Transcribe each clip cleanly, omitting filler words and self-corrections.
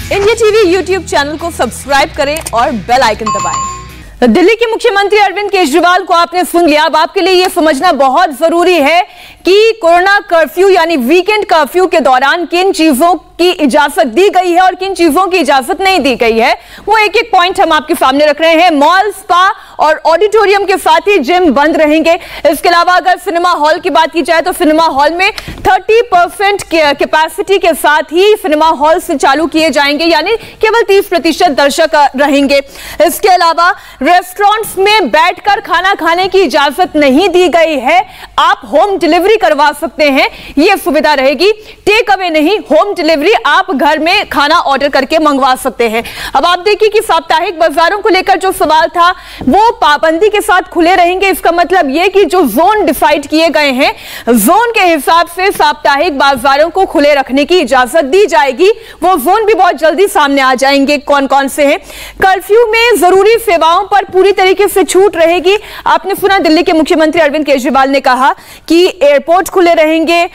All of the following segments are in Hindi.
इंडिया टीवी यूट्यूब चैनल को सब्सक्राइब करें और बेल आइकन दबाएं। दिल्ली के मुख्यमंत्री अरविंद केजरीवाल को आपने सुन लिया। अब आपके लिए यह समझना बहुत जरूरी है कि कोरोना कर्फ्यू यानी वीकेंड कर्फ्यू के दौरान किन चीजों की इजाजत दी गई है और किन चीजों की इजाजत नहीं दी गई है। वो एक एक पॉइंट हम आपके सामने रख रहे हैं। मॉल, स्पा और ऑडिटोरियम के साथ ही जिम बंद रहेंगे। इसके अलावा अगर सिनेमा हॉल की बात की जाए तो सिनेमा हॉल में 30% कैपेसिटी के साथ ही सिनेमा हॉल से चालू किए जाएंगे, यानी केवल 30% दर्शक रहेंगे। इसके अलावा रेस्टोरेंट्स में बैठकर खाना खाने की इजाजत नहीं दी गई है। आप होम डिलीवरी करवा सकते हैं, यह सुविधा रहेगी। टेक अवे नहीं, होम डिलीवरी आप घर में खाना ऑर्डर करके मंगवा सकते हैं। अब आप देखिए कि साप्ताहिक बाजारों को लेकर जो सवाल था वो पाबंदी के साथ खुले रहेंगे। इसका मतलब यह कि जो जोन डिसाइड किए गए हैं, जोन के हिसाब से साप्ताहिक बाजारों को खुले रखने की इजाजत दी जाएगी। वो जोन भी बहुत जल्दी सामने आ जाएंगे, कौन कौन से हैं। कर्फ्यू में जरूरी सेवाओं पर पूरी तरीके से छूट रहेगी। आपने सुना दिल्ली के मुख्यमंत्री अरविंद केजरीवाल ने कहा कि एयरपोर्ट खुले रहेंगे,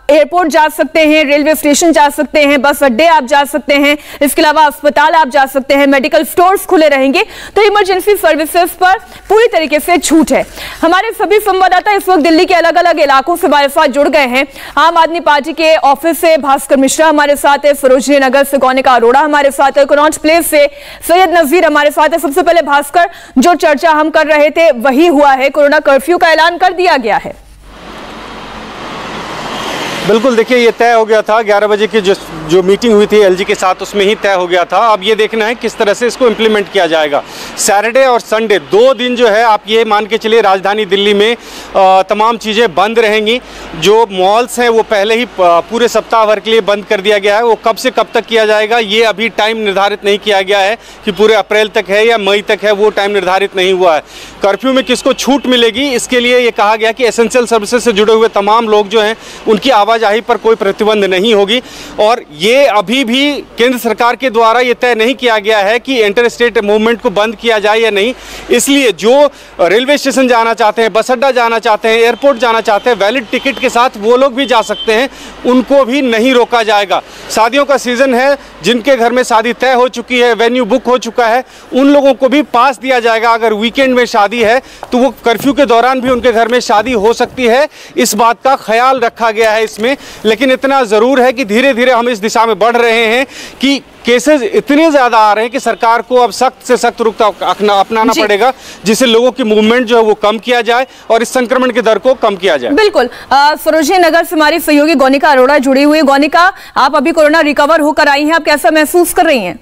एयरपोर्ट जा सकते हैं, रेलवे स्टेशन जा सकते हैं, बस अड्डे आप जा सकते हैं, इसके अलावा अस्पताल आप जा सकते हैं, मेडिकल स्टोर्स खुले रहेंगे। तो इमरजेंसी सर्विसेज पर पूरी तरीके से छूट है। हमारे सभी संवाददाता इस वक्त दिल्ली के अलग अलग इलाकों से हमारे साथ जुड़ गए हैं। आम आदमी पार्टी के ऑफिस से भास्कर मिश्रा हमारे साथ है, सरोजनी नगर से गौनिका अरोड़ा हमारे साथ है, कनॉट प्लेस से सैयद नजीर हमारे साथ है। सबसे पहले भास्कर, जो चर्चा हम कर रहे थे वही हुआ है, कोरोना कर्फ्यू का ऐलान कर दिया गया है। बिल्कुल, देखिए ये तय हो गया था 11 बजे की जो मीटिंग हुई थी एलजी के साथ, उसमें ही तय हो गया था। अब ये देखना है किस तरह से इसको इम्प्लीमेंट किया जाएगा। सैटरडे और संडे 2 दिन जो है आप ये मान के चलिए राजधानी दिल्ली में तमाम चीज़ें बंद रहेंगी। जो मॉल्स हैं वो पहले ही पूरे सप्ताह भर के लिए बंद कर दिया गया है। वो कब से कब तक किया जाएगा ये अभी टाइम निर्धारित नहीं किया गया है कि पूरे अप्रैल तक है या मई तक है, वो टाइम निर्धारित नहीं हुआ है। कर्फ्यू में किसको छूट मिलेगी इसके लिए ये कहा गया कि एसेंशियल सर्विसेज से जुड़े हुए तमाम लोग जो हैं उनकी आवाजाही पर कोई प्रतिबंध नहीं होगी। और ये अभी भी केंद्र सरकार के द्वारा ये तय नहीं किया गया है कि इंटर स्टेट मूवमेंट को बंद किया जाए या नहीं। इसलिए जो रेलवे स्टेशन जाना चाहते हैं, बस अड्डा जाना चाहते हैं, एयरपोर्ट जाना चाहते हैं, वैलिड टिकट के साथ वो लोग भी जा सकते हैं, उनको भी नहीं रोका जाएगा। शादियों का सीज़न है, जिनके घर में शादी तय हो चुकी है, वेन्यू बुक हो चुका है, उन लोगों को भी पास दिया जाएगा। अगर वीकेंड में शादी है तो वो कर्फ्यू के दौरान भी उनके घर में शादी हो सकती है। इस बात का ख्याल रखा गया है इसमें। लेकिन इतना ज़रूर है कि धीरे धीरे हम इस दिशा में बढ़ रहे हैं कि केसेस इतने ज़्यादा आ रहे हैं कि सरकार को अब सख्त से सख्त रुख अपनाना पड़ेगा, जिससे लोगों की मूवमेंट जो है वो कम किया जाए और इस संक्रमण की दर को कम किया जाए। बिल्कुल, सरोजनी नगर से हमारी सहयोगी गौनिका अरोड़ा जुड़ी हुई। गौनिका, आप अभी कोरोना रिकवर होकर आई हैं, आप कैसा महसूस कर रही हैं?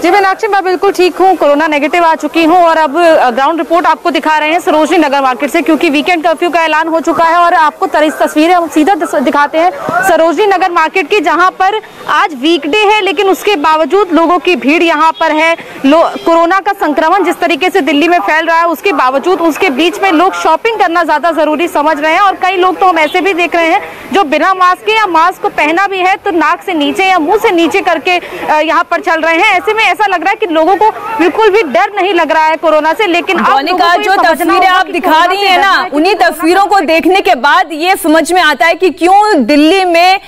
जी मीनाक्षी, मैं बिल्कुल ठीक हूँ, कोरोना नेगेटिव आ चुकी हूँ और अब ग्राउंड रिपोर्ट आपको दिखा रहे हैं सरोजनी नगर मार्केट से, क्योंकि वीकेंड कर्फ्यू का ऐलान हो चुका है। और आपको तस्वीरें हम सीधा दिखाते हैं सरोजनी नगर मार्केट की, जहाँ पर आज वीकडे है लेकिन उसके बावजूद लोगों की भीड़ यहाँ पर है। कोरोना का संक्रमण जिस तरीके से दिल्ली में फैल रहा है उसके बावजूद उसके बीच में लोग शॉपिंग करना ज्यादा जरूरी समझ रहे हैं। और कई लोग तो हम ऐसे भी देख रहे हैं जो बिना मास्क के या मास्क को पहना भी है तो नाक से नीचे या मुंह से नीचे करके यहाँ पर चल रहे हैं। ऐसे में ऐसा लग रहा है कि लोगों को बिल्कुल भी डर नहीं लग रहा है कोरोना से। लेकिन गौनिका, जो तस्वीरें आप दिखा रही हैं ना, उन्हीं तस्वीरों को देखने के बाद ये समझ में आता है कि क्यों दिल्ली में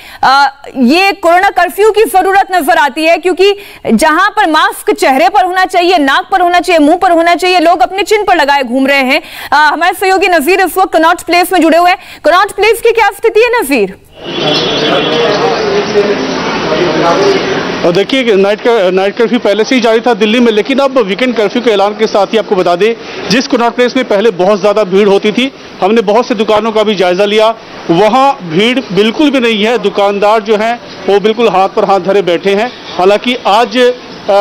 ये कोरोना कर्फ्यू की जरूरत नजर आती है। क्योंकि जहां पर मास्क चेहरे पर होना चाहिए, नाक पर होना चाहिए, मुंह पर होना चाहिए, लोग अपने चिन्ह पर लगाए घूम रहे हैं। हमारे सहयोगी नजीर इस वक्त कनॉट प्लेस में जुड़े हुए हैं। कनॉट प्लेस की क्या स्थिति है नजीर? और देखिए नाइट कर्फ्यू पहले से ही जारी था दिल्ली में, लेकिन अब वीकेंड कर्फ्यू के ऐलान के साथ ही आपको बता दें, जिस कनॉट प्लेस में पहले बहुत ज़्यादा भीड़ होती थी, हमने बहुत से दुकानों का भी जायजा लिया, वहाँ भीड़ बिल्कुल भी नहीं है। दुकानदार जो हैं वो बिल्कुल हाथ पर हाथ धरे बैठे हैं। हालांकि आज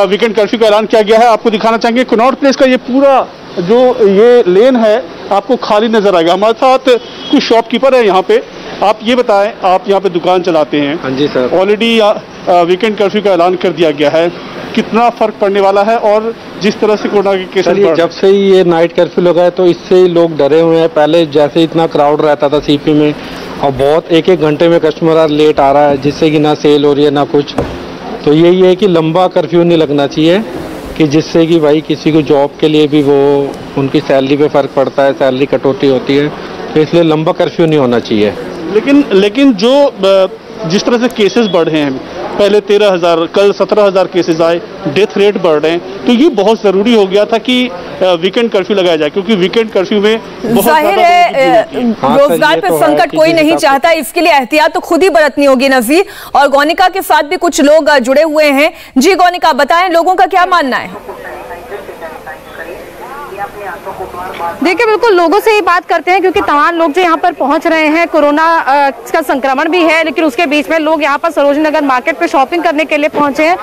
वीकेंड कर्फ्यू का ऐलान किया गया है। आपको दिखाना चाहेंगे कनॉट प्लेस का ये पूरा जो ये लेन है आपको खाली नजर आएगा। हमारे साथ कुछ शॉपकीपर है यहाँ पे। आप ये बताएं, आप यहाँ पे दुकान चलाते हैं? हाँ जी सर। ऑलरेडी वीकेंड कर्फ्यू का ऐलान कर दिया गया है, कितना फर्क पड़ने वाला है? और जिस तरह से कोरोना के केसेस जब से ही ये नाइट कर्फ्यू लगा है तो इससे ही लोग डरे हुए हैं। पहले जैसे इतना क्राउड रहता था सीपी में, और बहुत एक घंटे में कस्टमर लेट आ रहा है, जिससे कि ना सेल हो रही है ना कुछ। तो यही है कि लंबा कर्फ्यू नहीं लगना चाहिए, कि जिससे कि भाई किसी को जॉब के लिए भी वो उनकी सैलरी पे फ़र्क पड़ता है, सैलरी कटौती होती है, तो इसलिए लंबा कर्फ्यू नहीं होना चाहिए। लेकिन जो जिस तरह से केसेस बढ़ रहे हैं, पहले 13,000, कल 17,000 केसेस आए, डेथ रेट बढ़ रहे हैं, तो ये बहुत ज़रूरी हो गया था कि वीकेंड कर्फ्यू लगाया जाए, क्योंकि वीकेंड कर्फ्यू में बहुत जाहिर है रोजगार पे संकट कोई नहीं चाहता, इसके लिए एहतियात तो खुद ही बरतनी होगी नज़ीर। और गौनिका के साथ भी कुछ लोग जुड़े हुए हैं। जी गौनिका, बताएं लोगों का क्या मानना है? देखिए बिल्कुल लोगों से ही बात करते हैं, क्योंकि तमाम लोग जो यहाँ पर पहुँच रहे हैं, कोरोना का संक्रमण भी है, लेकिन उसके बीच में लोग यहाँ पर सरोजनी नगर मार्केट पे शॉपिंग करने के लिए पहुँचे हैं।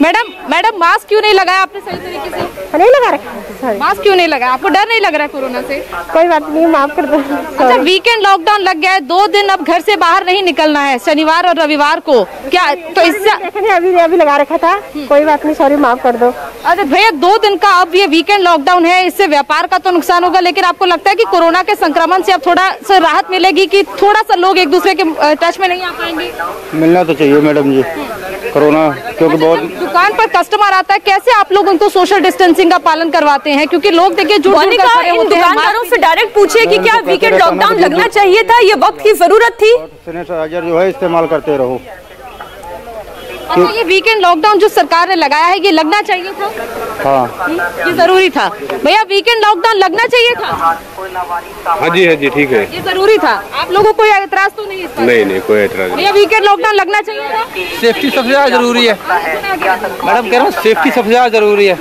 मैडम मास्क क्यों नहीं लगाया आपने सही तरीके से? नहीं लगा रखा। मास्क क्यों नहीं लगाया? आपको डर नहीं लग रहा है कोरोना से? कोई बात नहीं, माफ कर दो। अच्छा, वीकेंड लॉकडाउन लग गया है, 2 दिन अब घर से बाहर नहीं निकलना है, शनिवार और रविवार को, क्या तो इससे अभी लगा रखा था, कोई बात नहीं, सॉरी, माफ कर दो। अरे भैया 2 दिन का अब ये वीकेंड लॉकडाउन है, इससे व्यापार का तो नुकसान होगा, लेकिन आपको लगता है कि कोरोना के संक्रमण से अब थोड़ा सा राहत मिलेगी, कि थोड़ा सा लोग एक दूसरे के टच में नहीं आ पाएंगे? मिलना तो चाहिए मैडम जी, कोरोना क्योंकि बहुत दुकान पर कस्टमर आता है, कैसे आप लोग उनको सोशल डिस्टेंसिंग का पालन करवाते हैं? क्योंकि लोग देखिए इन दुकानदारों से डायरेक्ट पूछे कि क्या वीकेंड लॉकडाउन लगना चाहिए था, ये वक्त की जरूरत थी? सैनिटाइजर जो है इस्तेमाल करते रहो। अच्छा, ये वीकेंड लॉकडाउन जो सरकार ने लगाया है, ये लगना चाहिए था? हाँ, ये जरूरी था भैया, वीकेंड लॉकडाउन लगना चाहिए था? हाँ जी ठीक है, ये जरूरी था। आप लोगों को कोई एतराज तो नहीं? नहीं कोई एतराज नहीं। भैया वीकेंड लॉकडाउन लगना चाहिए था? सेफ्टी सबसे ज्यादा जरूरी है मैडम, कह रहा हूँ सेफ्टी सबसे ज्यादा जरूरी है।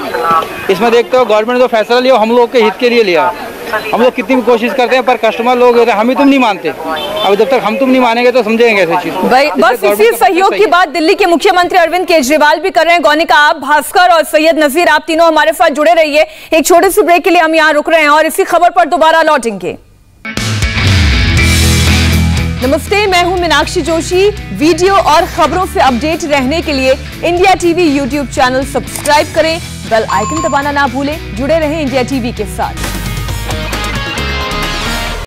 इसमें देखते हो गवर्नमेंट ने जो फैसला लिया हम लोग के हित के लिए लिया। हम लोग कितनी भी कोशिश करते हैं, पर कस्टमर लोग हम ही तुम नहीं मानते। अब जब तक हम तुम नहीं मानेंगे तो समझेंगे ऐसी चीज। बस इसी सहयोग की बात दिल्ली के मुख्यमंत्री अरविंद केजरीवाल भी कर रहे हैं। गौनिका, आप, भास्कर और सैयद नजीर, आप तीनों हमारे साथ जुड़े रहिए। एक छोटे से ब्रेक के लिए हम यहाँ रुक रहे हैं और इसी खबर पर दोबारा लौटेंगे। नमस्ते, मैं हूं मीनाक्षी जोशी। वीडियो और खबरों से अपडेट रहने के लिए India TV YouTube channel subscribe करें, बेल आइकन दबाना ना भूलें। जुड़े रहें इंडिया टीवी के साथ।